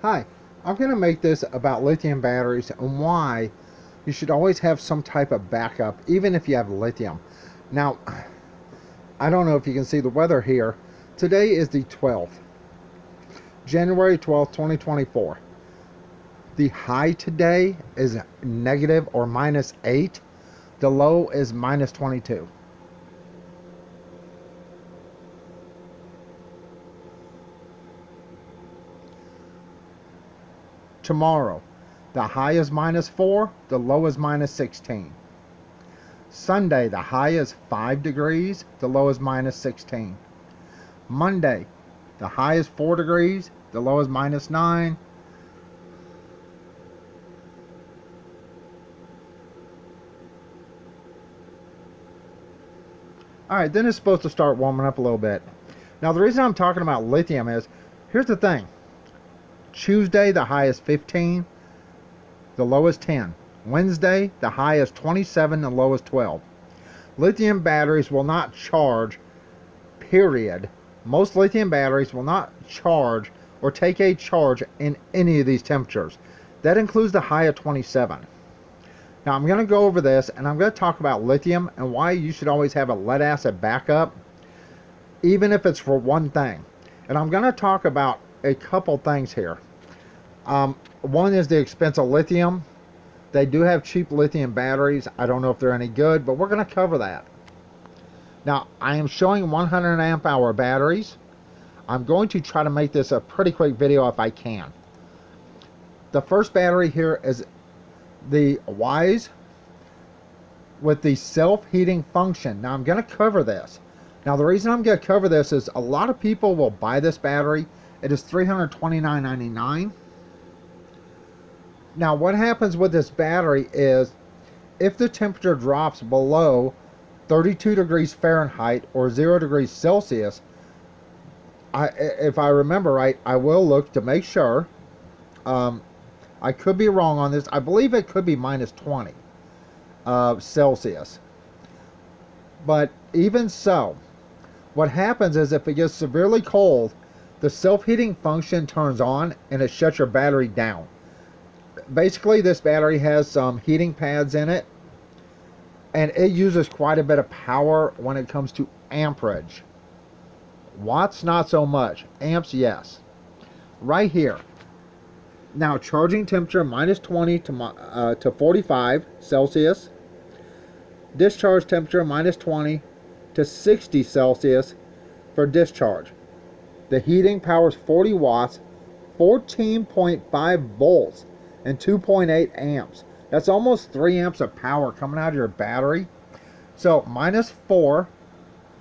Hi, I'm going to make this about lithium batteries and why you should always have some type of backup, even if you have lithium. Now, I don't know if you can see the weather here. Today is the 12th, January 12th, 2024. The high today is negative or -8. The low is -22. Tomorrow, the high is -4, the low is -16. Sunday, the high is 5 degrees, the low is -16. Monday, the high is 4 degrees, the low is -9. Alright, then it's supposed to start warming up a little bit. Now, the reason I'm talking about lithium is, here's the thing. Tuesday, the high is 15, the low is 10. Wednesday, the high is 27, the low is 12. Lithium batteries will not charge, period. Most lithium batteries will not charge or take a charge in any of these temperatures. That includes the high of 27. Now, I'm going to go over this, and I'm going to talk about lithium and why you should always have a lead acid backup, even if it's for one thing. And I'm going to talk about a couple things here. One is the expense of lithium. They do have cheap lithium batteries. I don't know if they're any good, but we're going to cover that. Now, I am showing 100 amp hour batteries. I'm going to try to make this a pretty quick video if I can. The first battery here is the Wise with the self-heating function. Now, I'm going to cover this. Now, the reason I'm going to cover this is a lot of people will buy this battery. It is $329.99. Now, what happens with this battery is if the temperature drops below 32 degrees Fahrenheit or 0 degrees Celsius, if I remember right, I will look to make sure. I could be wrong on this. I believe it could be -20 Celsius. But even so, what happens is if it gets severely cold, the self-heating function turns on and it shuts your battery down. Basically, this battery has some heating pads in it, and it uses quite a bit of power when it comes to amperage. Watts, not so much. Amps, yes. Right here. Now, charging temperature -20 to 45 Celsius. Discharge temperature -20 to 60 Celsius for discharge. The heating power is 40 watts, 14.5 volts, and 2.8 amps. That's almost 3 amps of power coming out of your battery. So -4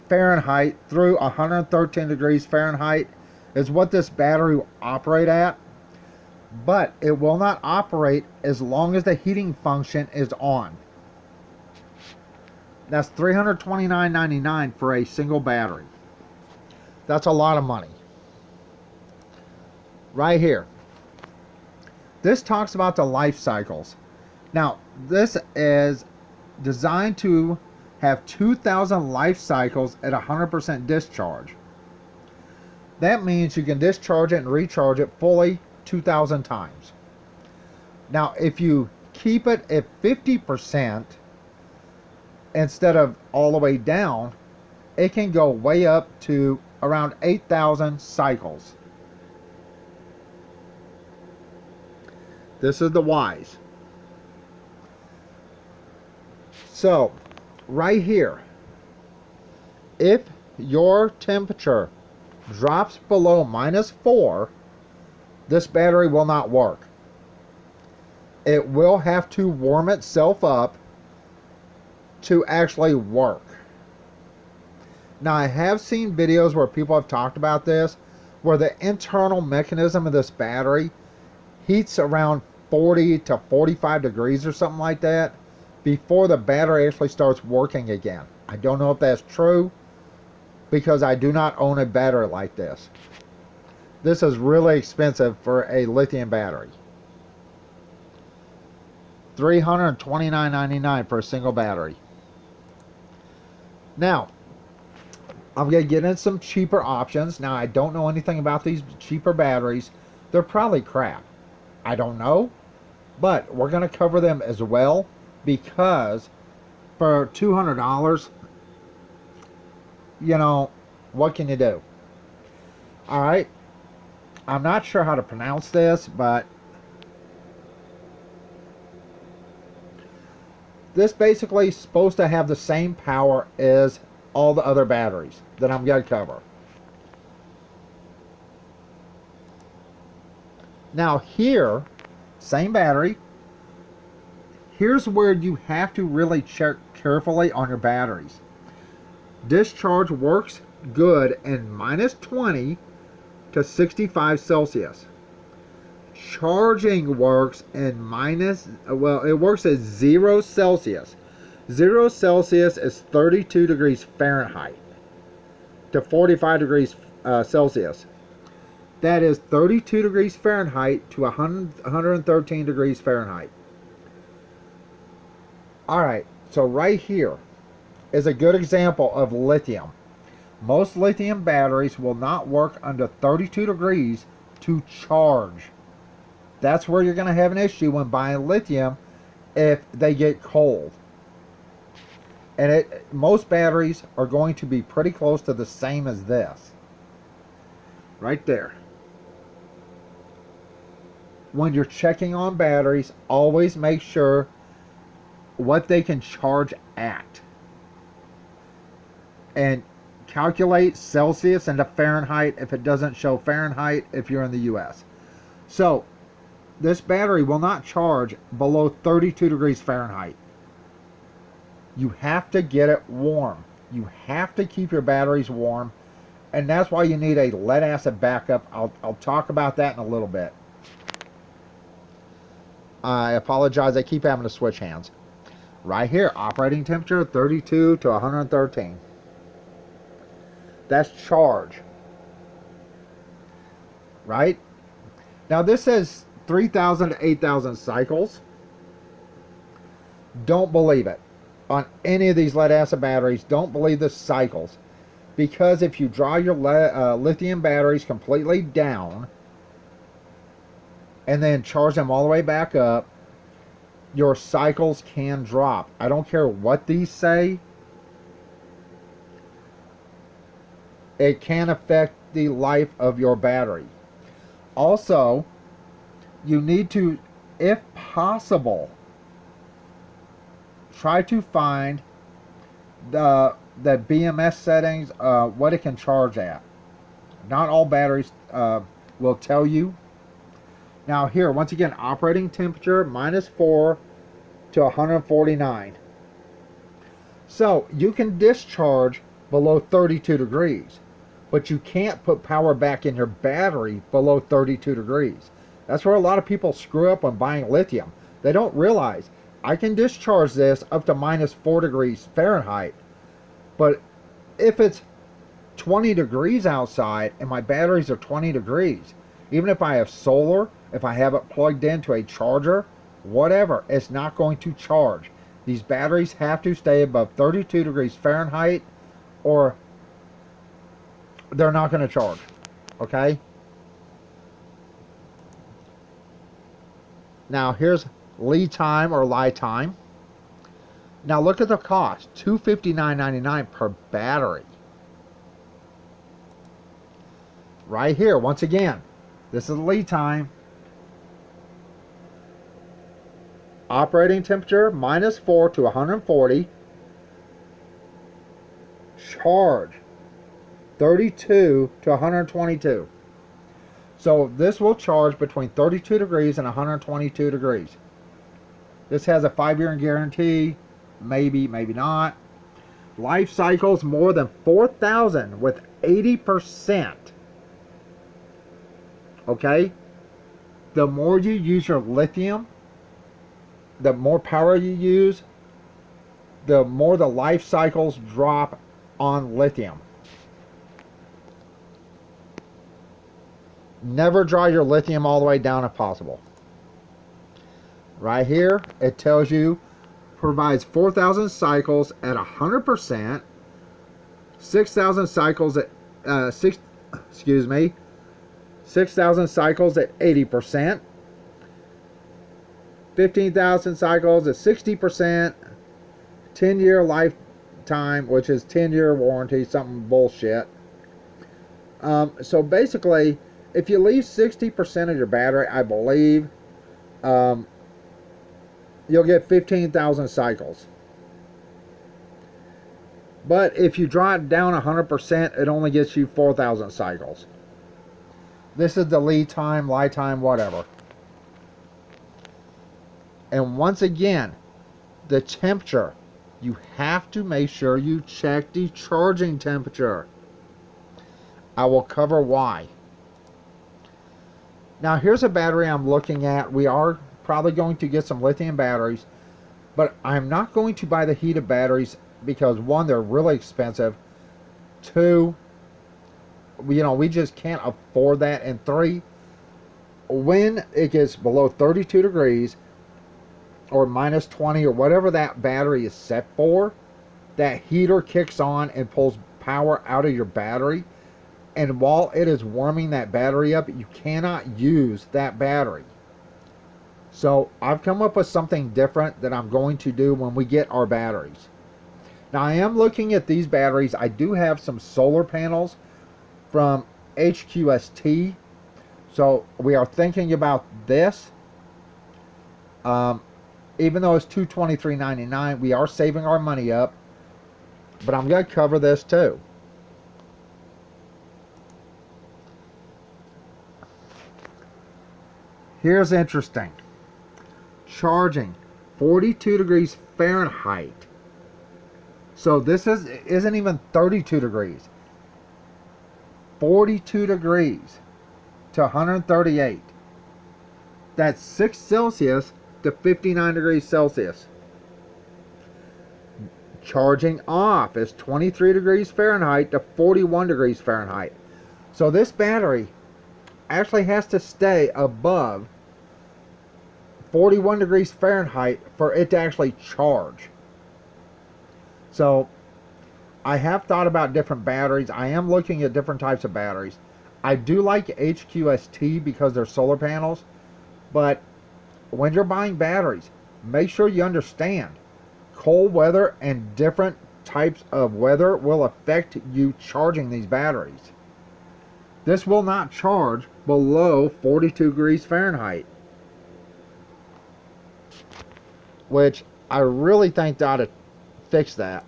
Fahrenheit through 113 degrees Fahrenheit is what this battery will operate at. But it will not operate as long as the heating function is on. That's $329.99 for a single battery. That's a lot of money. Right here. This talks about the life cycles. Now, this is designed to have 2,000 life cycles at 100% discharge. That means you can discharge it and recharge it fully 2,000 times. Now, if you keep it at 50% instead of all the way down, it can go way up to around 8,000 cycles. This is the Wise. So, right here, if your temperature drops below -4, this battery will not work. It will have to warm itself up to actually work. Now, I have seen videos where people have talked about this, where the internal mechanism of this battery heats around 40 to 45 degrees or something like that before the battery actually starts working again. I don't know if that's true because I do not own a battery like this. This is really expensive for a lithium battery. $329.99 for a single battery. Now, I'm going to get in some cheaper options. Now, I don't know anything about these cheaper batteries, They're probably crap. I don't know. But we're going to cover them as well, because for $200, you know, what can you do? Alright. I'm not sure how to pronounce this, but this basically is supposed to have the same power as all the other batteries that I'm going to cover. Now here, same battery. Here's where you have to really check carefully on your batteries. Discharge works good in -20 to 65 Celsius. Charging works in it works at 0 Celsius. 0 Celsius is 32 degrees Fahrenheit to 45 degrees Celsius. That is 32 degrees Fahrenheit to 113 degrees Fahrenheit. Alright, so right here is a good example of lithium. Most lithium batteries will not work under 32 degrees to charge. That's where you're going to have an issue when buying lithium, if they get cold. And most batteries are going to be pretty close to the same as this. Right there. When you're checking on batteries, always make sure what they can charge at. And calculate Celsius into Fahrenheit if it doesn't show Fahrenheit if you're in the US. So, this battery will not charge below 32 degrees Fahrenheit. You have to get it warm. You have to keep your batteries warm, and that's why you need a lead acid backup. I'll talk about that in a little bit. I apologize, I keep having to switch hands. Right here, operating temperature 32 to 113. That's charge. Right? Now this says 3,000 to 8,000 cycles. Don't believe it. On any of these lead acid batteries, don't believe the cycles. Because if you draw your lithium batteries completely down and then charge them all the way back up, your cycles can drop. I don't care what these say. It can affect the life of your battery. Also, you need to, if possible, try to find the BMS settings, what it can charge at. Not all batteries will tell you. Now here, once again, operating temperature -4 to 149. So you can discharge below 32 degrees, but you can't put power back in your battery below 32 degrees. That's where a lot of people screw up when buying lithium. They don't realize I can discharge this up to -4 degrees Fahrenheit, but if it's 20 degrees outside and my batteries are 20 degrees, even if I have solar, if I have it plugged into a charger, whatever, it's not going to charge. These batteries have to stay above 32 degrees Fahrenheit or they're not going to charge. Okay? Now here's lead time or lie time. Now look at the cost, $259.99 per battery. Right here, once again, this is lead time. Operating temperature -4 to 140. Charge 32 to 122. So this will charge between 32 degrees and 122 degrees. This has a 5-year guarantee. Maybe, maybe not. Life cycles more than 4,000 with 80%. Okay? The more you use your lithium, the more power you use, the more the life cycles drop on lithium. Never draw your lithium all the way down if possible. Right here, it tells you provides 4,000 cycles at 100%, 6,000 cycles at 6,000 6,000 cycles at 80%. 15,000 cycles at 60%. 10-year lifetime, which is 10-year warranty, something bullshit. So basically, if you leave 60% of your battery, I believe, you'll get 15,000 cycles. But if you draw it down 100%, it only gets you 4,000 cycles. This is the lead time, lifetime, whatever. And once again, the temperature. You have to make sure you check the charging temperature. I will cover why. Now here's a battery I'm looking at. We are probably going to get some lithium batteries, but I'm not going to buy the heated batteries because one, they're really expensive. Two, we just can't afford that. And three, when it gets below 32 degrees or minus 20 or whatever that battery is set for, that heater kicks on and pulls power out of your battery. And while it is warming that battery up, you cannot use that battery. So I've come up with something different that I'm going to do when we get our batteries. Now I am looking at these batteries. I do have some solar panels from HQST. So we are thinking about this. Even though it's $223.99, we are saving our money up. But I'm going to cover this too. Here's interesting. Charging 42 degrees Fahrenheit. So this isn't even 32 degrees. 42 degrees to 138. That's 6 Celsius to 59 degrees Celsius. Charging off is 23 degrees Fahrenheit to 41 degrees Fahrenheit. So this battery actually has to stay above 41 degrees Fahrenheit for it to actually charge. So I have thought about different batteries. I am looking at different types of batteries. I do like HQST because they're solar panels, but when you're buying batteries, make sure you understand cold weather and different types of weather will affect you charging these batteries. This will not charge below 42 degrees Fahrenheit, which I really think they ought to fix that.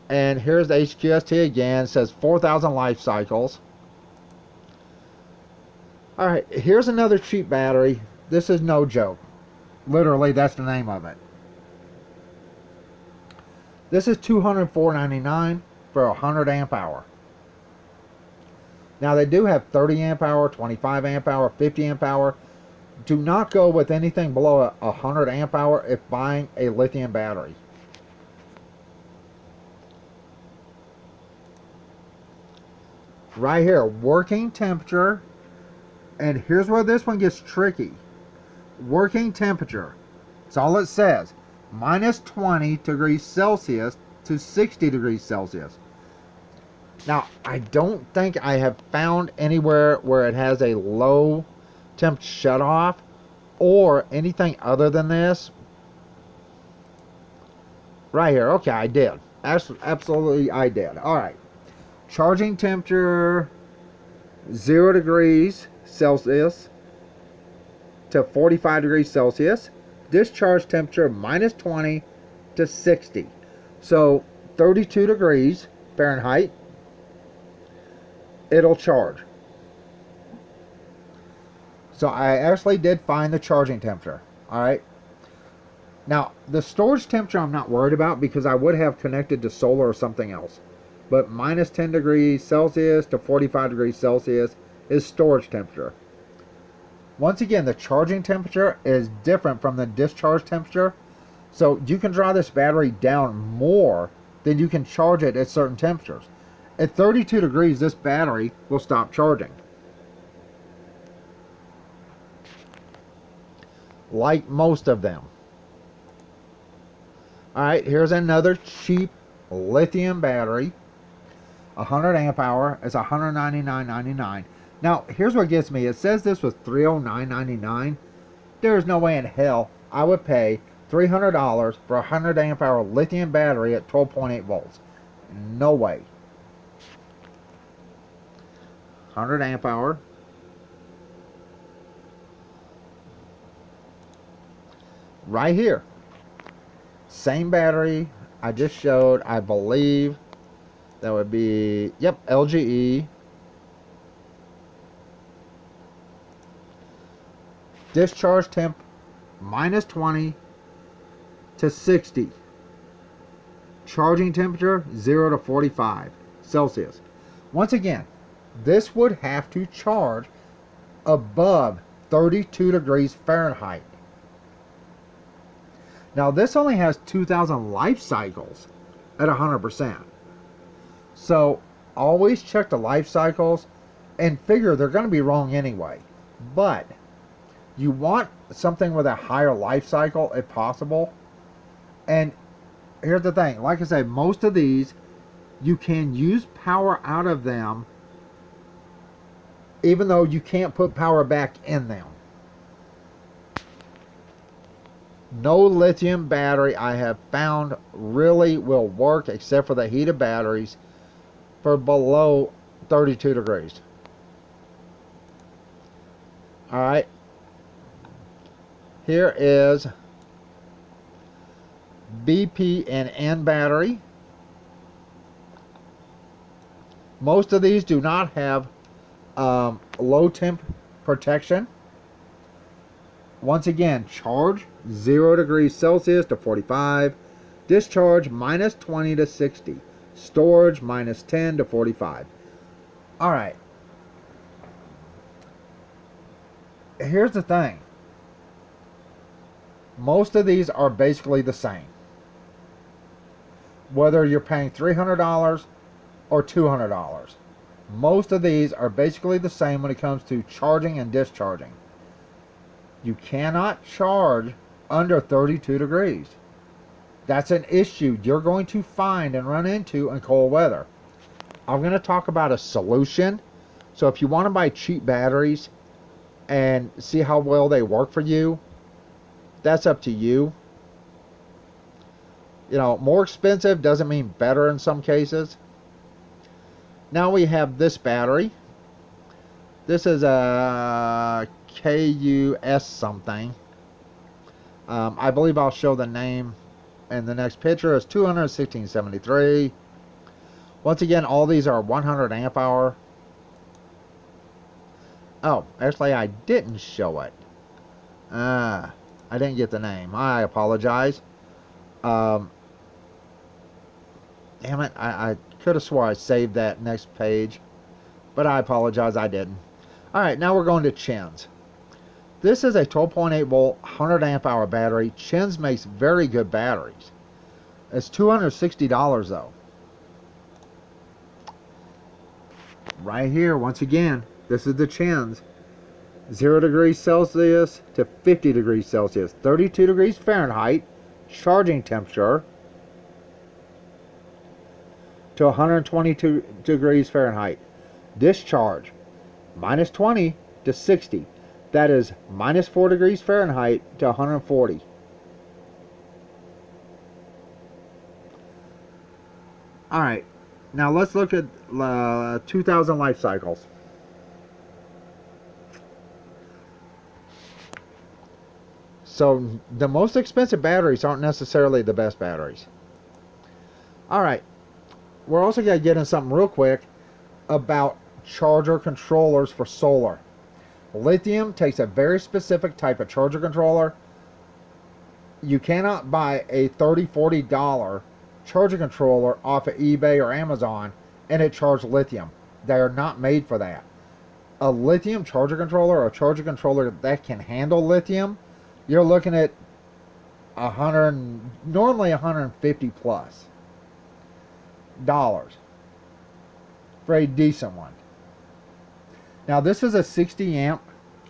And here's the HQST again. It says 4,000 life cycles. Alright, here's another cheap battery. This is no joke. Literally, that's the name of it. This is $204.99 for 100 amp hour. Now they do have 30 amp hour, 25 amp hour, 50 amp hour. Do not go with anything below 100 amp hour if buying a lithium battery. Right here, working temperature. And here's where this one gets tricky. Working temperature. That's all it says. Minus 20 degrees Celsius to 60 degrees Celsius. Now, I don't think I have found anywhere where it has a low temp shutoff or anything other than this. Right here. Okay, I did. Absolutely, I did. Alright. Charging temperature 0 degrees Celsius to 45 degrees Celsius. Discharge temperature minus 20 to 60. So 32 degrees Fahrenheit, it'll charge. So I actually did find the charging temperature. Alright. Now, the storage temperature I'm not worried about because I would have connected to solar or something else. But minus 10 degrees Celsius to 45 degrees Celsius is storage temperature. Once again, the charging temperature is different from the discharge temperature. So you can draw this battery down more than you can charge it at certain temperatures. At 32 degrees, this battery will stop charging. Like most of them. Alright, here's another cheap lithium battery. 100 amp hour is $199.99. Now, here's what gets me. It says this was $309.99. There's no way in hell I would pay $300 for a 100 amp hour lithium battery at 12.8 volts. No way. 100 amp hour. Right here. Same battery I just showed. I believe that would be, yep, LGE. Discharge temp minus 20 to 60. Charging temperature 0 to 45 Celsius. Once again, this would have to charge above 32 degrees Fahrenheit. Now this only has 2,000 life cycles at 100%. So always check the life cycles and figure they're going to be wrong anyway. But you want something with a higher life cycle if possible. And here's the thing, like I said, most of these you can use power out of them even though you can't put power back in them. No lithium battery I have found really will work except for the heated batteries for below 32 degrees. Alright. Here is BP and N battery. Most of these do not have low temp protection. Once again, charge 0 degrees Celsius to 45. Discharge minus 20 to 60. Storage minus 10 to 45. Alright. Here's the thing. Most of these are basically the same. Whether you're paying $300 or $200. Most of these are basically the same when it comes to charging and discharging. You cannot charge under 32 degrees. That's an issue you're going to find and run into in cold weather. I'm going to talk about a solution. So if you want to buy cheap batteries and see how well they work for you, that's up to you. You know, more expensive doesn't mean better in some cases. Now we have this battery. This is a KUS something. I believe I'll show the name in the next picture. It's 21673. Once again, all these are 100 amp hour. Oh, actually I didn't show it. I didn't get the name. I apologize. Damn it, I could have swore I saved that next page, but I apologize, I didn't. Alright, now we're going to Chins. This is a 12.8 volt 100 amp hour battery. Chins makes very good batteries. It's $260 though. Right here, once again, this is the Chins. 0 degrees Celsius to 50 degrees Celsius. 32 degrees Fahrenheit. Charging temperature to 122 degrees Fahrenheit. Discharge minus 20 to 60. That is minus 4 degrees Fahrenheit to 140. Alright, now let's look at 2000 life cycles. So the most expensive batteries aren't necessarily the best batteries. Alright, we're also going to get into something real quick about charger controllers for solar. Lithium takes a very specific type of charger controller. You cannot buy a $30, $40 charger controller off of eBay or Amazon and it charges lithium. They are not made for that. A lithium charger controller, or a charger controller that can handle lithium, you're looking at normally 150 plus dollars for a decent one. Now this is a 60 amp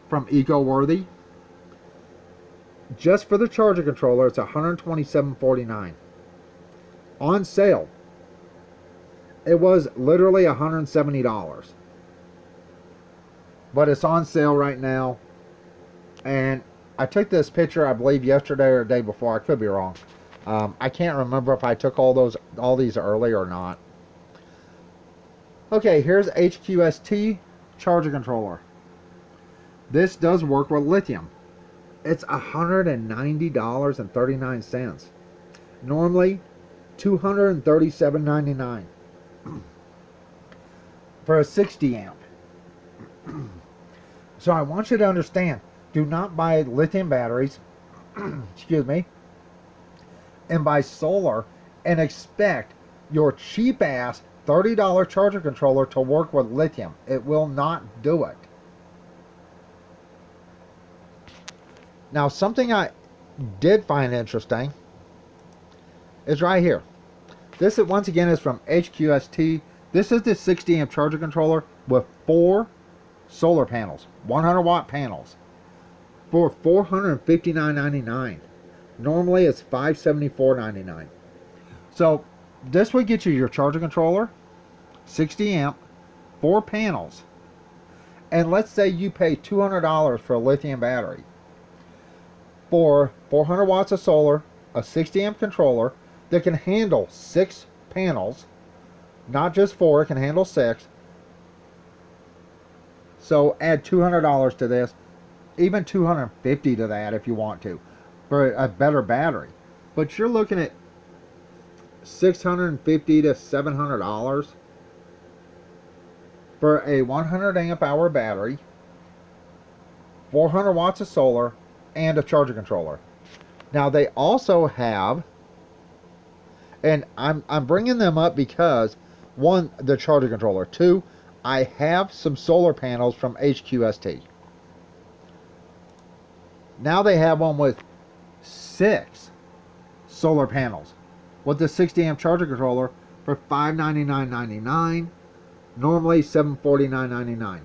from EcoWorthy. Just for the charger controller, it's $127.49. On sale, it was literally $170. but it's on sale right now. And I took this picture, I believe, yesterday or the day before. I could be wrong. I can't remember if I took all these early or not. Okay, here's HQST charger controller. This does work with lithium. It's $190.39. Normally, $237.99 for a 60 amp. So I want you to understand, do not buy lithium batteries, excuse me, and buy solar and expect your cheap ass $30 charger controller to work with lithium. It will not do it. Now, something I did find interesting is right here. This is, once again, is from HQST. This is the 60 amp charger controller with 4 solar panels, 100 watt panels, for $459.99. Normally it's $574.99. So this would get you your charger controller, 60 amp, 4 panels, and let's say you pay $200 for a lithium battery. For 400 watts of solar, a 60 amp controller that can handle 6 panels, not just 4, it can handle 6. So add $200 to this, even $250 to that if you want to, for a better battery. But you're looking at $650 to $700 for a 100 amp hour battery, 400 watts of solar, and a charger controller. Now they also have, and I'm bringing them up because, 1, the charger controller, 2, I have some solar panels from HQST. Now they have one with 6 solar panels with the 60 amp charger controller for $599.99, normally $749.99.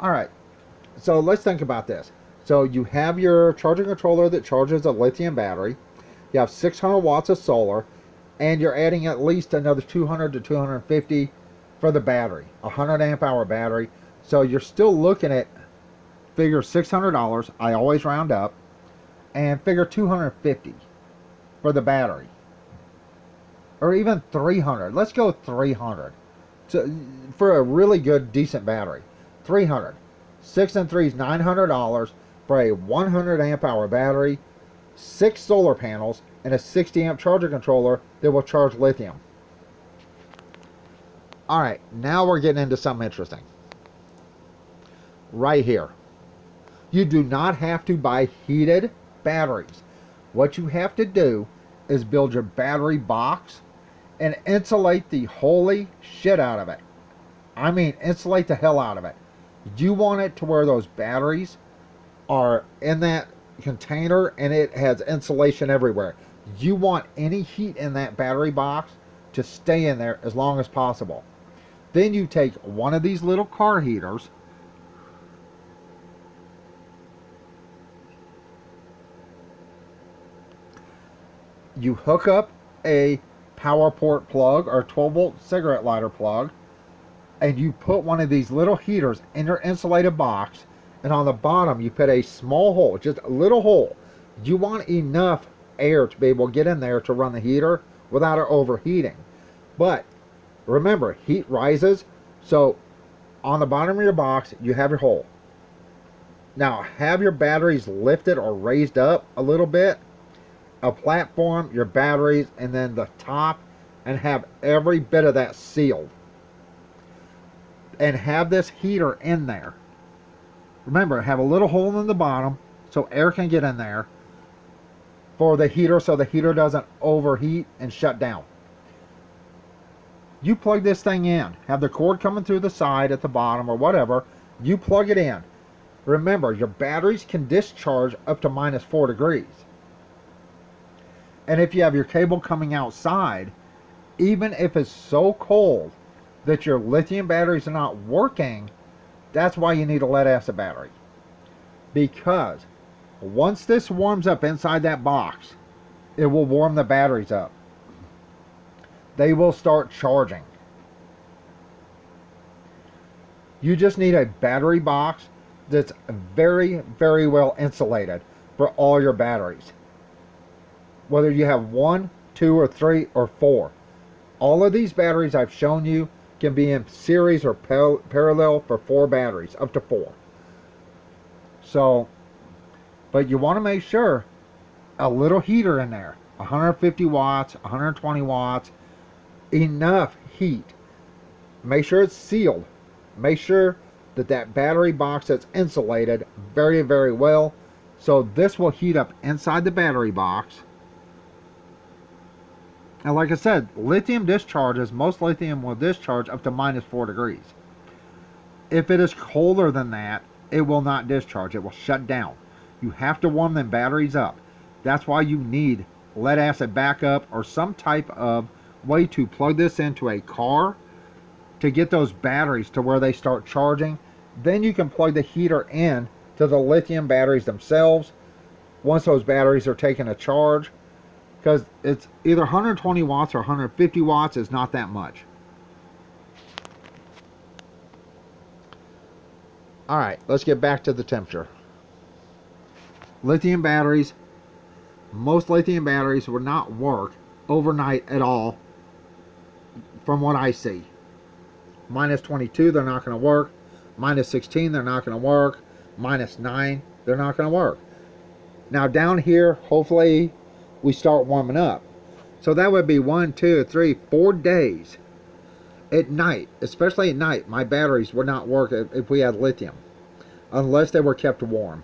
Alright, so let's think about this. So you have your charger controller that charges a lithium battery, you have 600 watts of solar, and you're adding at least another 200 to 250 for the battery, a 100 amp hour battery. So you're still looking at, figure $600, I always round up, and figure $250 for the battery, or even $300. Let's go $300 for a really good decent battery. $300. 6 and 3 is $900 for a 100 amp hour battery, 6 solar panels, and a 60 amp charger controller that will charge lithium. Alright, now we're getting into something interesting. Right here. You do not have to buy heated batteries. What you have to do is build your battery box and insulate the holy shit out of it. I mean, insulate the hell out of it. You want it to where those batteries are in that container and it has insulation everywhere. You want any heat in that battery box to stay in there as long as possible. Then you take one of these little car heaters, you hook up a power port plug or 12 volt cigarette lighter plug, and you put one of these little heaters in your insulated box, and on the bottom you put a small hole, just a little hole. You want enough air to be able to get in there to run the heater without it overheating. But remember, heat rises, so on the bottom of your box you have your hole. Now have your batteries lifted or raised up a little bit, a platform, your batteries, and then the top, and have every bit of that sealed. And have this heater in there. Remember, have a little hole in the bottom so air can get in there for the heater, so the heater doesn't overheat and shut down. You plug this thing in, have the cord coming through the side at the bottom or whatever, you plug it in. Remember, your batteries can discharge up to -4 degrees. And if you have your cable coming outside, even if it's so cold that your lithium batteries are not working, that's why you need a lead acid battery. Because once this warms up inside that box, it will warm the batteries up. They will start charging. You just need a battery box that's very, very well insulated for all your batteries. Whether you have 1, 2, or 3, or 4. All of these batteries I've shown you can be in series or parallel for 4 batteries, up to 4. So, but you want to make sure a little heater in there, 150 watts, 120 watts, enough heat. Make sure it's sealed. Make sure that that battery box is insulated very, very well. So this will heat up inside the battery box. And like I said, lithium discharges, most lithium will discharge up to -4 degrees. If it is colder than that, it will not discharge. It will shut down. You have to warm them batteries up. That's why you need lead acid backup or some type of way to plug this into a car to get those batteries to where they start charging. Then you can plug the heater in to the lithium batteries themselves once those batteries are taking a charge, because it's either 120 watts or 150 watts is not that much. Alright, let's get back to the temperature. Lithium batteries, most lithium batteries will not work overnight at all from what I see. -22, they're not going to work. -16, they're not going to work. -9, they're not going to work. Now down here, hopefully we start warming up. So that would be 1, 2, 3, 4 days. At night, especially at night, my batteries would not work if we had lithium, unless they were kept warm.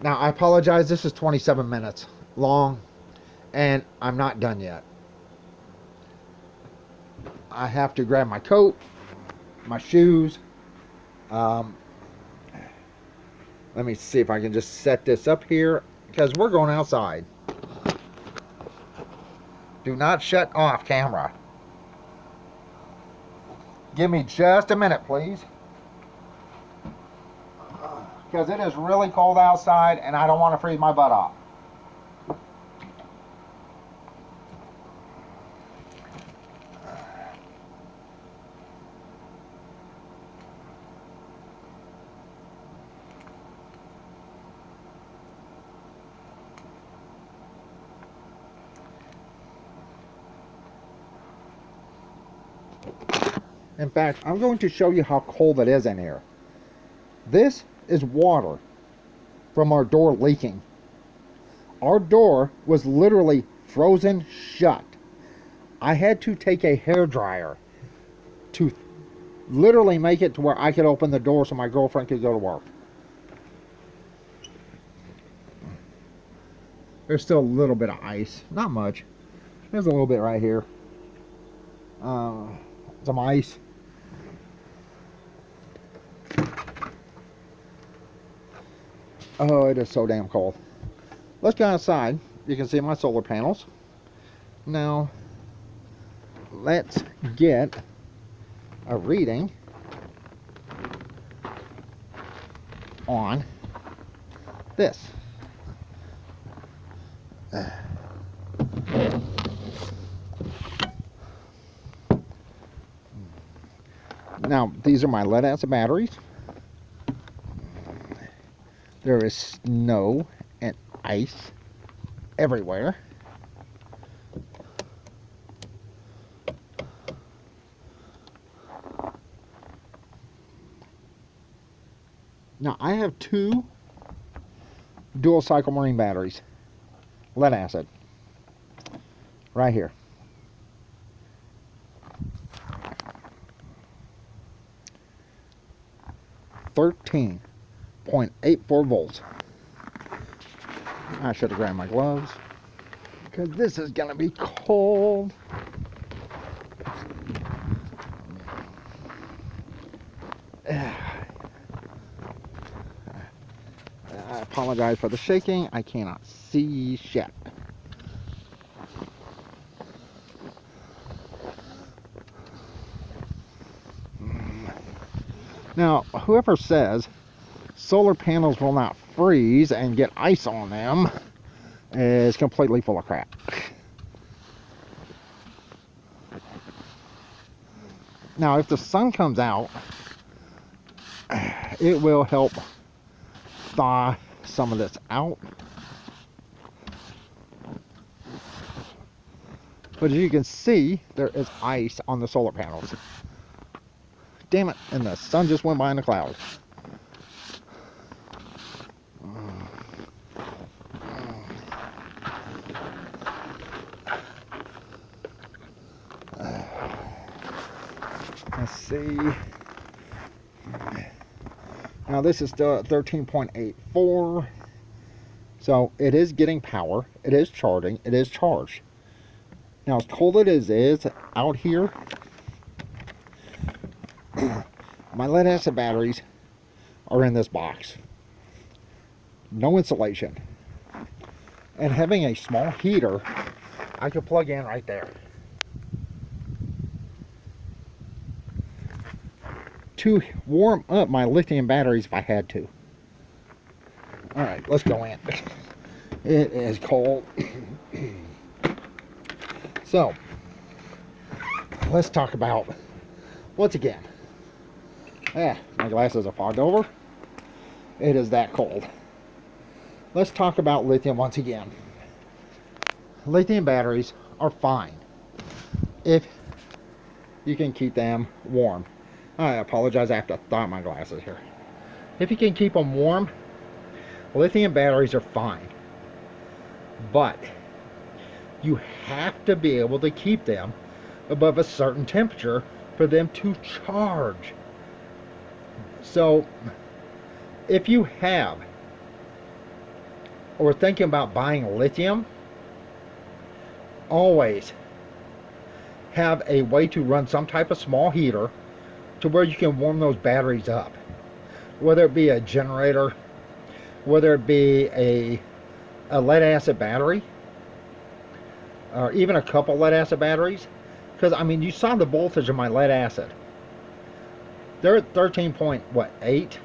Now I apologize, this is 27 minutes long and I'm not done yet. I have to grab my coat, my shoes. Let me see if I can just set this up here, because we're going outside. Do not shut off camera. Give me just a minute, please. Because it is really cold outside and I don't want to freeze my butt off. In fact, I'm going to show you how cold it is in here. This is water from our door leaking. Our door was literally frozen shut. I had to take a hairdryer to literally make it to where I could open the door so my girlfriend could go to work. There's still a little bit of ice, not much. There's a little bit right here. Some ice. Oh, it is so damn cold. Let's go outside. You can see my solar panels. Now, let's get a reading on this. Now, these are my lead acid batteries. There is snow and ice everywhere. Now, I have 2 dual cycle marine batteries, lead acid, right here. .84 volts. I should have grabbed my gloves because this is gonna be cold. I apologize for the shaking. I cannot see shit. Now, whoever says solar panels will not freeze and get ice on them is completely full of crap. Now, if the sun comes out it will help thaw some of this out. But as you can see, there is ice on the solar panels. Damn it, and the sun just went by in the clouds. Let's see. Now this is still at 13.84. So it is getting power. It is charging. It is charged. Now as cold as it is out here, my lead acid batteries are in this box. No insulation. And having a small heater, I could plug in right there to warm up my lithium batteries if I had to. Alright, let's go in. It is cold. So, let's talk about, once again, my glasses are fogged over. It is that cold. Let's talk about lithium once again. Lithium batteries are fine if you can keep them warm. I apologize, I have to thaw my glasses here. If you can keep them warm, lithium batteries are fine. But you have to be able to keep them above a certain temperature for them to charge. So if you have or thinking about buying lithium, always have a way to run some type of small heater to where you can warm those batteries up, whether it be a generator, whether it be a lead acid battery, or even a couple lead acid batteries. Because I mean, you saw the voltage of my lead acid. They're at 13.8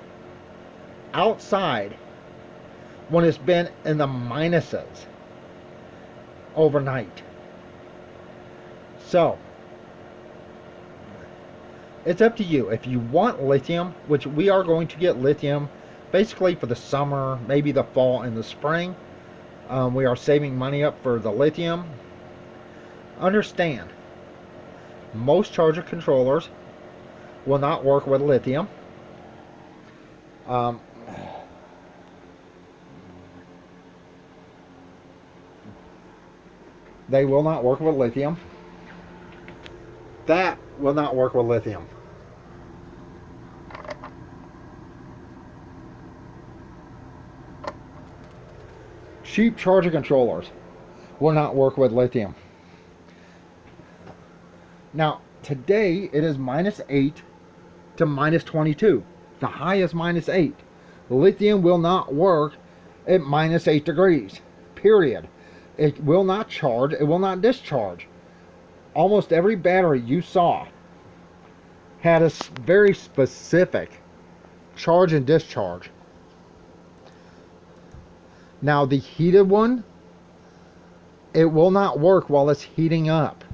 outside when it's been in the minuses overnight. So it's up to you. If you want lithium, which we are going to get lithium basically for the summer, maybe the fall and the spring, we are saving money up for the lithium. Understand, most charger controllers will not work with lithium. They will not work with lithium. That will not work with lithium. Cheap charger controllers will not work with lithium. Now, today it is -8 to -22. The high is -8. Lithium will not work at -8 degrees. Period. It will not charge. It will not discharge. Almost every battery you saw had a very specific charge and discharge. Now the heated one, it will not work while it's heating up.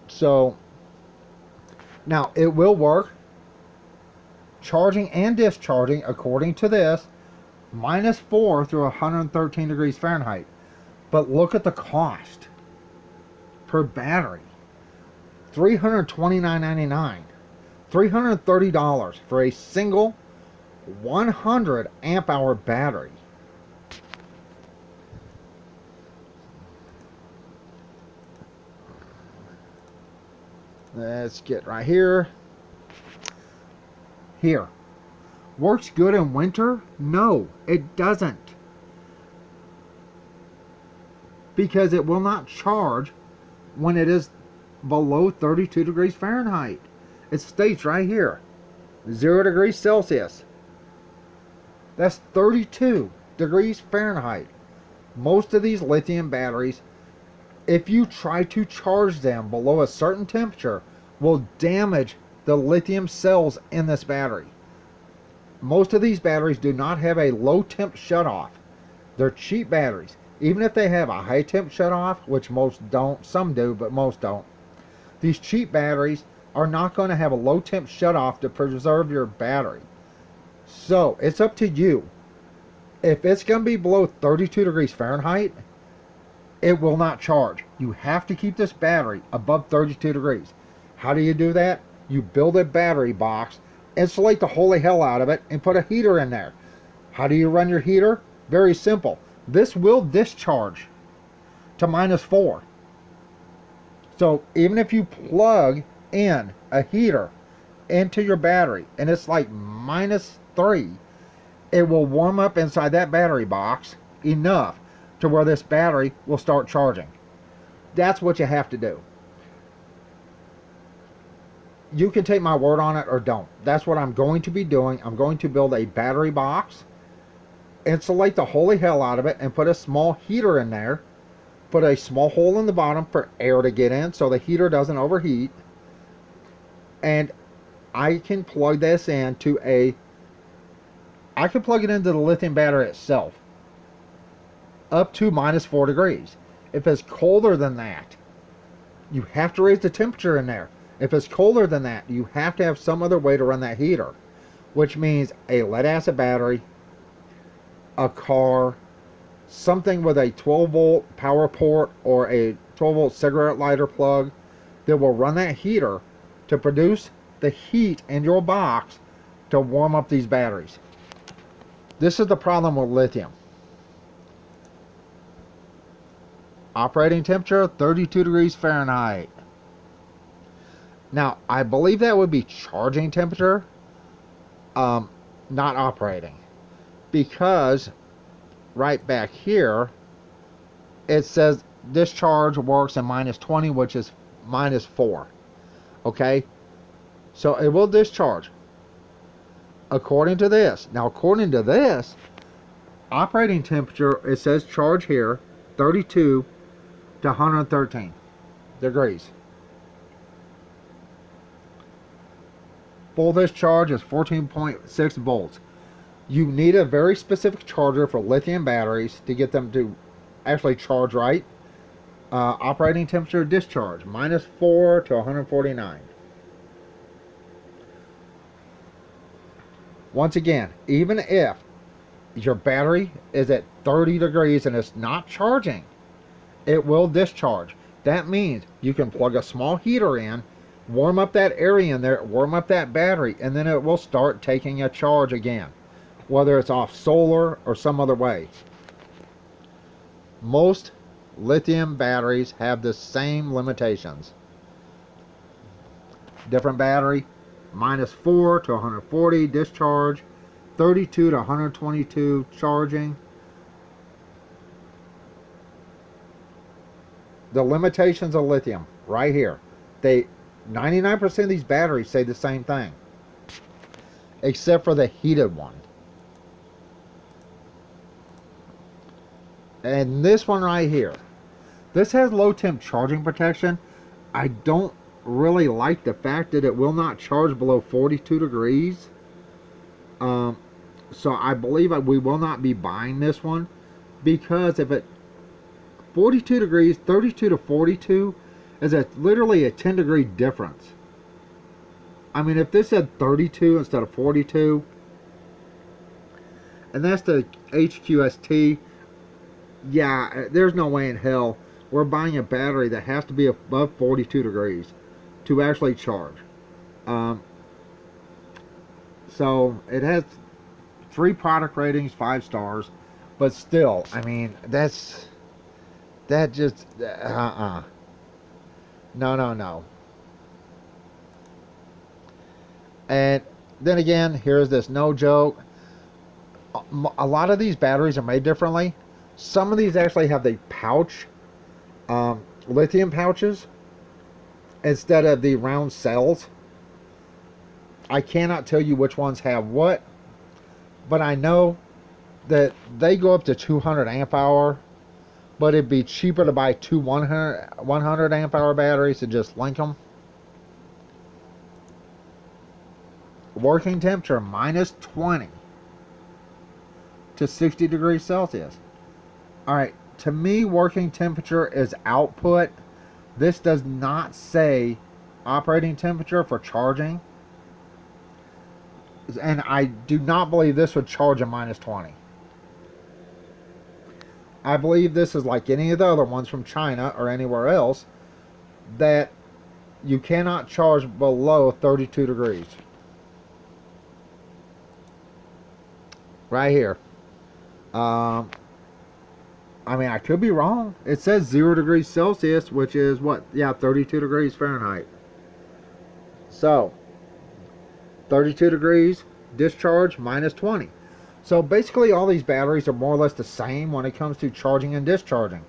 So now it will work charging and discharging according to this -4 through 113 degrees Fahrenheit. But look at the cost per battery. $329.99. $330 for a single 100 amp hour battery. Let's get right here. Here. Works good in winter? No, it doesn't. Because it will not charge when it is below 32 degrees Fahrenheit. It states right here, 0 degrees Celsius. That's 32 degrees Fahrenheit. Most of these lithium batteries, if you try to charge them below a certain temperature, will damage the lithium cells in this battery. Most of these batteries do not have a low temp shutoff. They're cheap batteries. Even if they have a high temp shutoff, which most don't, some do, but most don't, These cheap batteries are not going to have a low temp shutoff to preserve your battery. So it's up to you. If it's going to be below 32 degrees Fahrenheit, it will not charge. You have to keep this battery above 32 degrees. How do you do that? You build a battery box, insulate the holy hell out of it, and put a heater in there. How do you run your heater? Very simple. This will discharge to -4. So even if you plug in a heater into your battery and it's like -3, it will warm up inside that battery box enough to where this battery will start charging. That's what you have to do. You can take my word on it or don't. That's what I'm going to be doing. I'm going to build a battery box, insulate the holy hell out of it, and put a small heater in there. Put a small hole in the bottom for air to get in so the heater doesn't overheat. And I can plug this into I can plug it into the lithium battery itself up to -4 degrees. If it's colder than that, you have to raise the temperature in there. If it's colder than that, you have to have some other way to run that heater, which means a lead acid battery, a car, something with a 12-volt power port or a 12-volt cigarette lighter plug that will run that heater to produce the heat in your box to warm up these batteries. This is the problem with lithium. Operating temperature 32 degrees Fahrenheit. Now, I believe that would be charging temperature, not operating, because right back here it says discharge works at -20, which is -4. Okay, so it will discharge according to this. Now, according to this, operating temperature, it says charge here 32 to 113 degrees. Full discharge is 14.6 volts. You need a very specific charger for lithium batteries to get them to actually charge right. Operating temperature discharge -4 to 149. Once again, even if your battery is at 30 degrees and it's not charging, it will discharge. That means you can plug a small heater in, warm up that area in there, warm up that battery, and then it will start taking a charge again, whether it's off solar or some other way. Most lithium batteries have the same limitations. Different battery, -4 to 140 discharge, 32 to 122 charging. The limitations of lithium right here. 99% of these batteries say the same thing, except for the heated one. And this one right here, this has low temp charging protection. I don't really like the fact that it will not charge below 42 degrees. So I believe we will not be buying this one, because if it 42 degrees, 32 to 42 is literally a 10-degree difference. I mean, if this had 32 instead of 42, and that's the HQST, yeah, there's no way in hell we're buying a battery that has to be above 42 degrees to actually charge. So it has 3 product ratings, 5 stars, but still, I mean, that just no. And then again, here's this no joke. A lot of these batteries are made differently. Some of these actually have the pouch, lithium pouches, instead of the round cells. I cannot tell you which ones have what, but I know that they go up to 200 amp hour, but it'd be cheaper to buy 2 100 amp hour batteries and just link them. Working temperature -20 to 60 degrees Celsius. Alright, to me, working temperature is output. This does not say operating temperature for charging. And I do not believe this would charge a -20. I believe this is like any of the other ones from China or anywhere else, that you cannot charge below 32 degrees. Right here. I mean, I could be wrong. It says 0 degrees Celsius, which is what? Yeah, 32 degrees Fahrenheit. So, 32 degrees, discharge, -20. So basically all these batteries are more or less the same when it comes to charging and discharging.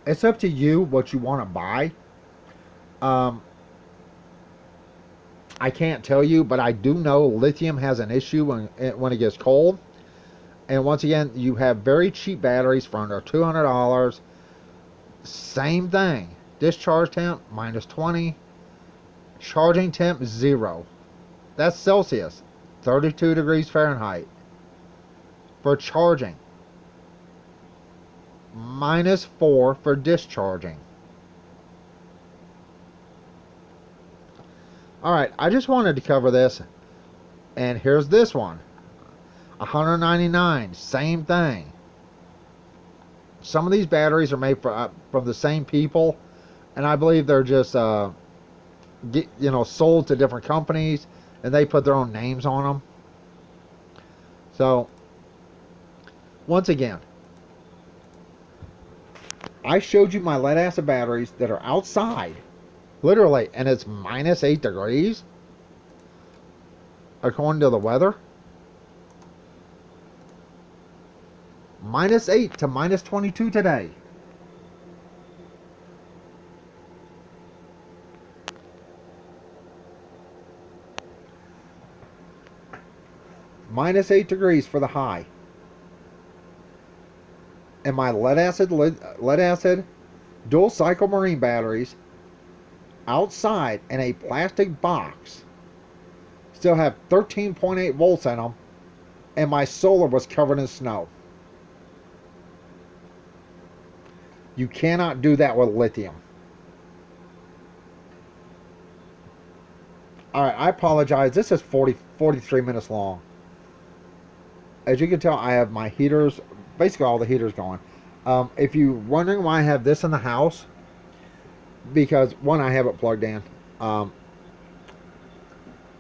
It's up to you what you want to buy. I can't tell you, but I do know lithium has an issue when it gets cold. And once again, you have very cheap batteries for under $200. Same thing. Discharge temp, -20. Charging temp, 0. That's Celsius. 32 degrees Fahrenheit. For charging. -4 for discharging. Alright, I just wanted to cover this. And here's this one. $199. Same thing. Some of these batteries are made from the same people. And I believe they're just sold to different companies. And they put their own names on them. So, once again, I showed you my lead acid batteries that are outside. Literally, and it's -8 degrees. According to the weather. -8 to -22 today. -8 degrees for the high. And my lead acid dual cycle marine batteries outside in a plastic box still have 13.8 volts in them, and my solar was covered in snow. You cannot do that with lithium. Alright, I apologize. This is 43 minutes long. As you can tell, I have my heaters, basically all the heaters going. If you're wondering why I have this in the house, because one, I have it plugged in. I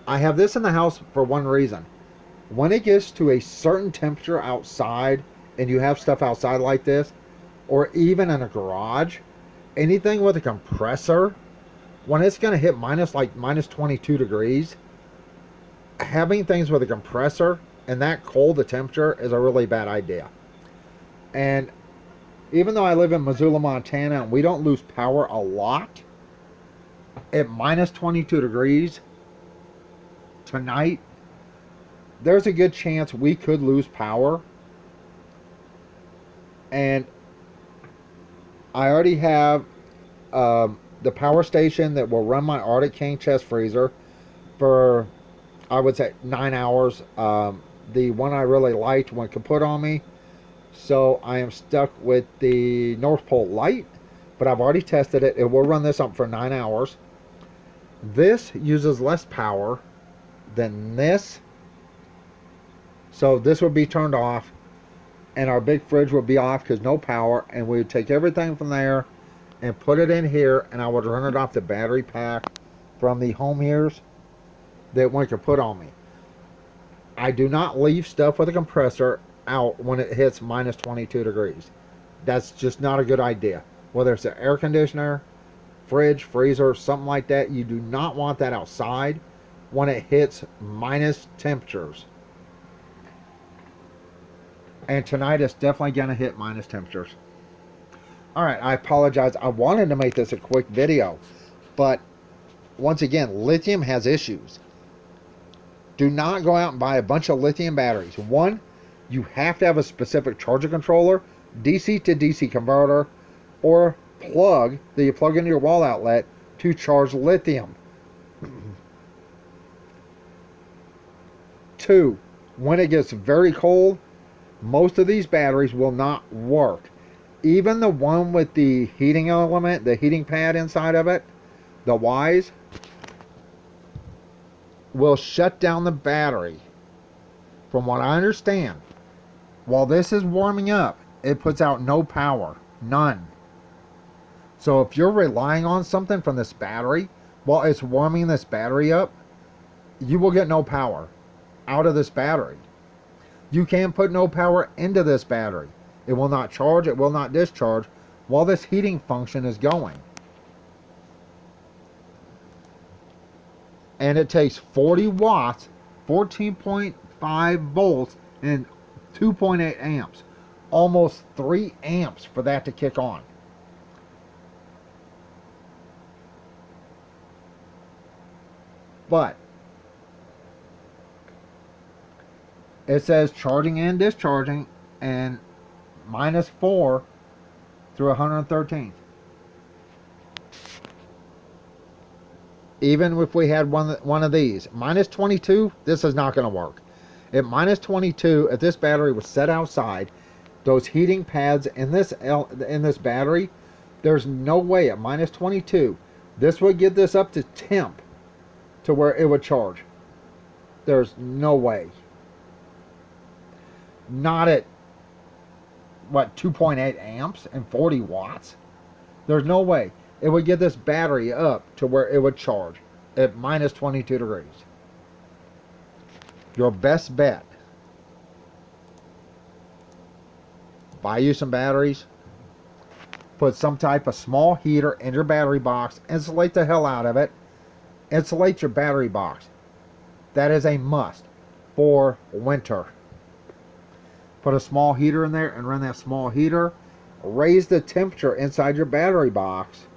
have this in the house for one reason. When it gets to a certain temperature outside, and you have stuff outside like this, or even in a garage, anything with a compressor, when it's going to hit -22 degrees, having things with a compressor and that cold the temperature is a really bad idea. And even though I live in Missoula, Montana, and we don't lose power a lot, at -22 degrees tonight, there's a good chance we could lose power. And I already have the power station that will run my Arctic King chest freezer for, I would say, 9 hours. The one I really liked went kaput on me, so I am stuck with the North Pole Light, but I've already tested it. It will run this up for 9 hours. This uses less power than this, so this would be turned off, and our big fridge would be off because no power, and we would take everything from there and put it in here, and I would run it off the battery pack from the home heaters that one could put on me. I do not leave stuff with a compressor out when it hits -22 degrees. That's just not a good idea. Whether it's an air conditioner, fridge, freezer, something like that, you do not want that outside when it hits minus temperatures. And tonight it's definitely going to hit minus temperatures. Alright, I apologize. I wanted to make this a quick video, but once again, lithium has issues. Do not go out and buy a bunch of lithium batteries. One, you have to have a specific charger controller, DC to DC converter, or plug that you plug into your wall outlet to charge lithium. Two, when it gets very cold, most of these batteries will not work. Even the one with the heating element, the heating pad inside of it, The Y's will shut down the battery. From what I understand, while this is warming up, it puts out no power. None. So if you're relying on something from this battery while it's warming this battery up, you will get no power out of this battery. You can't put no power into this battery. It will not charge, it will not discharge while this heating function is going. And it takes 40 watts, 14.5 volts, and 2.8 amps. Almost 3 amps for that to kick on. But it says charging and discharging and -4 through 113th. Even if we had one of these, -22, this is not going to work. At -22, if this battery was set outside, those heating pads in this battery, there's no way at -22 this would get this up to temp to where it would charge. There's no way. Not at what, 2.8 amps and 40 watts. There's no way it would get this battery up to where it would charge at -22 degrees. Your best bet, buy you some batteries, put some type of small heater in your battery box, insulate the hell out of it, insulate your battery box. That is a must for winter. Put a small heater in there and run that small heater. Raise the temperature inside your battery box.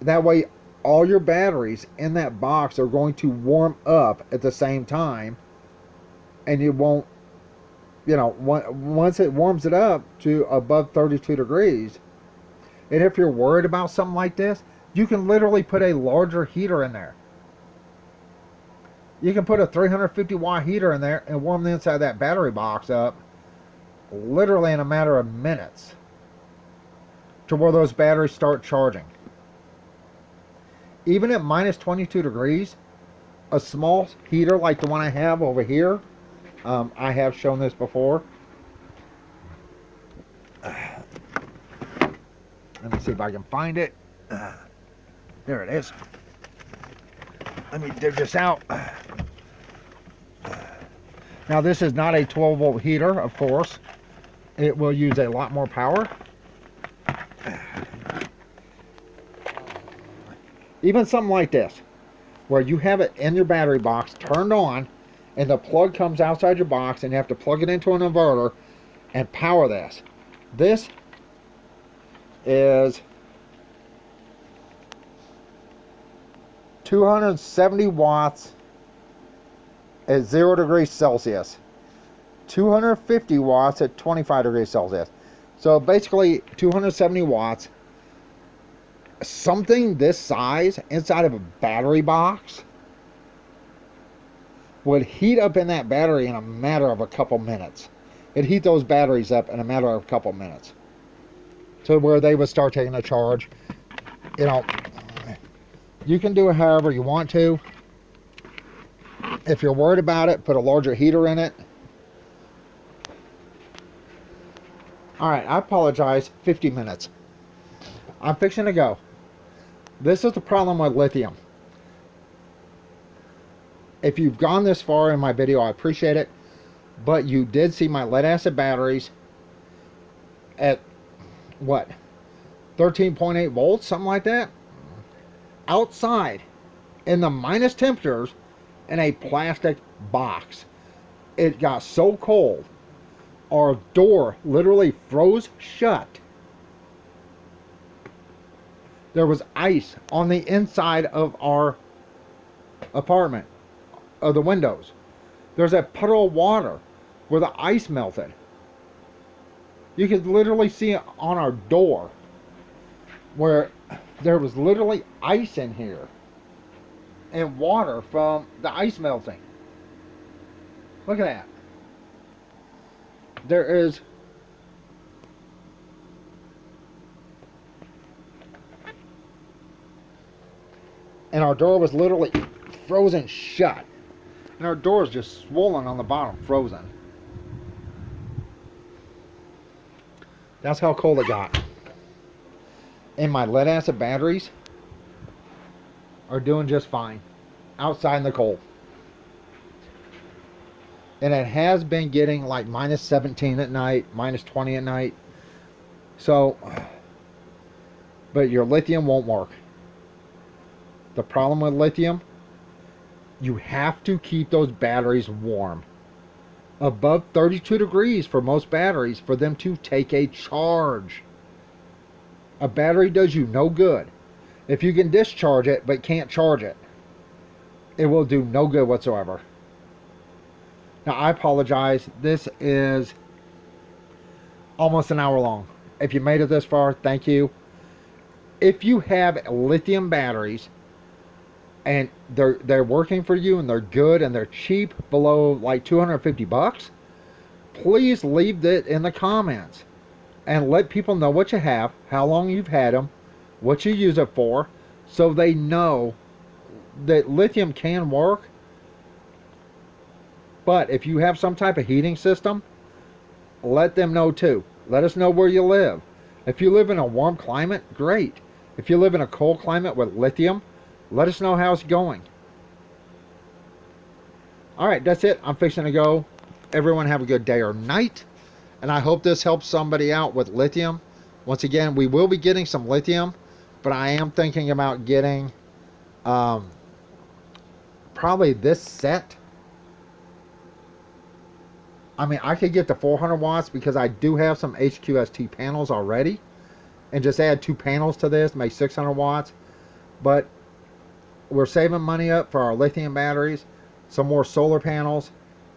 That way all your batteries in that box are going to warm up at the same time, and you won't, you know, once it warms it up to above 32 degrees, and if you're worried about something like this, you can literally put a larger heater in there. You can put a 350 watt heater in there and warm the inside of that battery box up literally in a matter of minutes to where those batteries start charging. Even at -22 degrees, a small heater like the one I have over here, I have shown this before. Let me see if I can find it. There it is. Let me dig this out. Now this is not a 12 volt heater, of course. It will use a lot more power. Even something like this, where you have it in your battery box turned on, and the plug comes outside your box, and you have to plug it into an inverter and power this. This is 270 watts at 0 degrees Celsius, 250 watts at 25 degrees Celsius. So basically 270 watts. Something this size inside of a battery box would heat up in that battery in a matter of a couple minutes. It'd heat those batteries up in a matter of a couple minutes to where they would start taking a charge. You know, you can do it however you want to. If you're worried about it, put a larger heater in it. Alright, I apologize. 50 minutes. I'm fixing to go. This is the problem with lithium. If you've gone this far in my video, I appreciate it. But you did see my lead acid batteries at what? 13.8 volts, something like that. Outside in the minus temperatures in a plastic box. It got so cold, our door literally froze shut. There was ice on the inside of our apartment, of the windows. There's a puddle of water where the ice melted. You could literally see it on our door where there was literally ice in here and water from the ice melting. Look at that. There is and our door was literally frozen shut. And our door is just swollen on the bottom, frozen. That's how cold it got. And my lead acid batteries are doing just fine outside in the cold. And it has been getting like minus 17 at night, minus 20 at night. So, but your lithium won't work. The problem with lithium, you have to keep those batteries warm. Above 32 degrees for most batteries for them to take a charge. A battery does you no good. If you can discharge it but can't charge it, it will do no good whatsoever. Now, I apologize. This is almost an hour long. If you made it this far, thank you. If you have lithium batteries and they're working for you and they're good and they're cheap, below like 250 bucks, please leave it in the comments and let people know what you have, how long you've had them, what you use it for, so they know that lithium can work. But if you have some type of heating system, let them know too. Let us know where you live. If you live in a warm climate, great. If you live in a cold climate with lithium, let us know how it's going. Alright, that's it. I'm fixing to go. Everyone have a good day or night. And I hope this helps somebody out with lithium. Once again, we will be getting some lithium, but I am thinking about getting probably this set. I mean, I could get the 400 watts because I do have some HQST panels already, and just add 2 panels to this, make 600 watts. But we're saving money up for our lithium batteries, some more solar panels,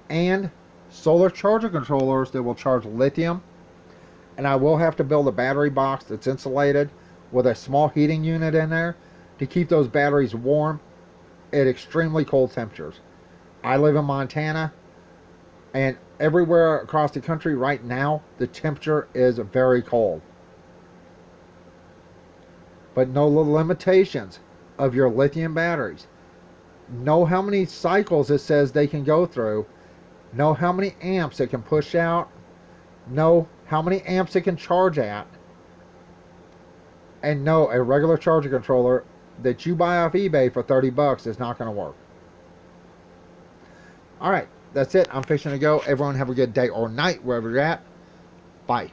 and solar charger controllers that will charge lithium. And I will have to build a battery box that's insulated with a small heating unit in there to keep those batteries warm at extremely cold temperatures. I live in Montana, and everywhere across the country right now, the temperature is very cold. But know the limitations of your lithium batteries. Know how many cycles it says they can go through. Know how many amps it can push out. Know how many amps it can charge at. And know a regular charger controller that you buy off eBay for 30 bucks is not going to work. Alright, that's it. I'm fixing to go. Everyone have a good day or night wherever you're at. Bye.